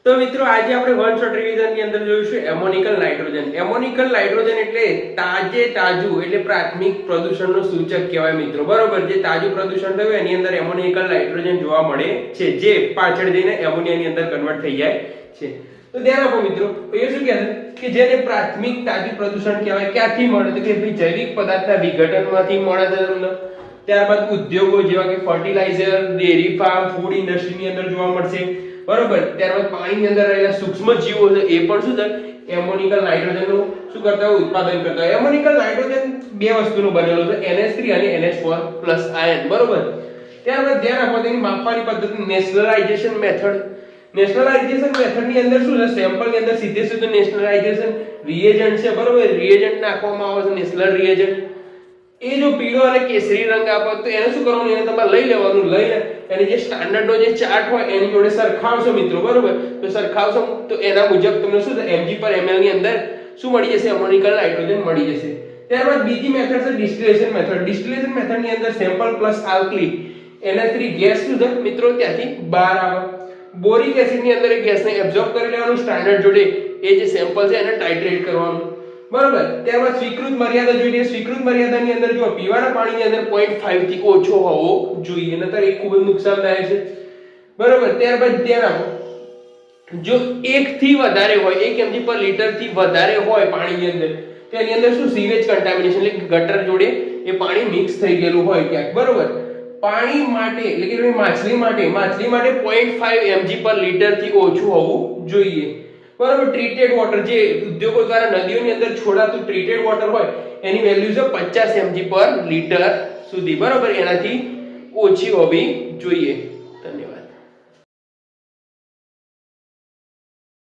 તો મિત્રો આજે આપણે વન શોટ રિવિઝન ની અંદર જોઈશું એમોનિકલ નાઇટ્રોજન. એમોનિકલ નાઇટ્રોજન એટલે તાજું એટલે પ્રાથમિક પ્રદૂષણનો સૂચક કહેવાય મિત્રો. બરોબર, જે તાજું પ્રદૂષણ થયું એની અંદર એમોનિકલ નાઇટ્રોજન જોવા મળે છે, જે પાછળ જઈને એમોનિયાની અંદર કન્વર્ટ થઈ જાય છે. તો ધ્યાન આપો મિત્રો, એ શું કહે છે કે જેને પ્રાથમિક તાજું પ્રદૂષણ કહેવાય. ક્યાંથી મળે તો કે ભાઈ જૈવિક પદાર્થના વિઘટનમાંથી મળે છે તમને. ત્યારબાદ ઉદ્યોગો જેવા કે ફર્ટિલાઇઝર, ડેરી ફાર્મ, ફૂડ ઇન્ડસ્ટ્રીની અંદર જોવા મળશે. બરોબર, ત્યારબાદ પાણીની અંદર રહેલા સૂક્ષ્મ જીવો છે એ પણ શું છે એમોનિકલ નાઇટ્રોજનનું શું કરતા હોય ઉત્પાદન કરતા હોય. એમોનિકલ નાઇટ્રોજન બે વસ્તુનો બનેલો છે, NH3 અને NH4+ આયન. બરોબર, ત્યારબાદ ધ્યાન આપો તેની માપવાની પદ્ધતિ નેશનલાઇઝેશન મેથડ. નેશનલાઇઝેશન મેથડ ની અંદર શું છે, સેમ્પલ ની અંદર સીધે સીધું નેશનલાઇઝેશન રિએજન્ટ છે. બરોબર, રિએજન્ટ નાખવામાં આવે છે, નેશનલ રિએજન્ટ. એ જો પીળો અને કેસરી રંગ આપો તો એને શું કરવાનું, એને તમારે લઈ લેવાનું. લઈ એની જે સ્ટાન્ડર્ડ નો જે ચાર્ટ હોય એની જોડે સરખાવશો મિત્રો. બરોબર, તો સરખાવશો તો એના મુજબ તમને શું છે mg/ml ની અંદર શું મળી જશે, એમોનિકલ નાઇટ્રોજન મળી જશે. ત્યારબાદ બીજી મેથડ છે ડિસ્ટિલેશન મેથડ. ડિસ્ટિલેશન મેથડ ની અંદર sample plus alkali NH3 gas શું છે મિત્રો ત્યાંથી બહાર આવે. બોરિક એસિડ ની અંદર એ ગેસને એબ્ઝોર્બ કરી લેવાનું, સ્ટાન્ડર્ડ જોડે એ જે સેમ્પલ છે એને ટાઇટ્રેટ કરવાનું. બરોબર, ત્યારબાદ સ્વીકૃત મર્યાદા જોઈએ. સ્વીકૃત મર્યાદાની અંદર જો પીવાના પાણીની અંદર 0.5 થી ઓછો હોવો જોઈએ, નતર એ ખૂબ જ નુકસાનદાયક છે. બરોબર, ત્યારબાદ ધ્યાન આપો, જો 1 થી વધારે હોય, 1 mg/લિટર થી વધારે હોય પાણીની અંદર, તો એની અંદર શું સીવેજ કન્ટામિનેશન એટલે ગટર જોડે એ પાણી મિક્સ થઈ ગયેલું હોય ક્યાંક. બરોબર, પાણી માટે એટલે કે માછલી માટે 0.5 mg/લિટર થી ઓછું હોવું જોઈએ. બરાબર, ટ્રીટેડ વોટર જે ઉદ્યોગો દ્વારા નદીઓની અંદર છોડાતું ટ્રીટેડ વોટર હોય એની વેલ્યુ છે 50 mg/લિટર સુધી. બરાબર, એનાથી ઓછી હોવી જોઈએ.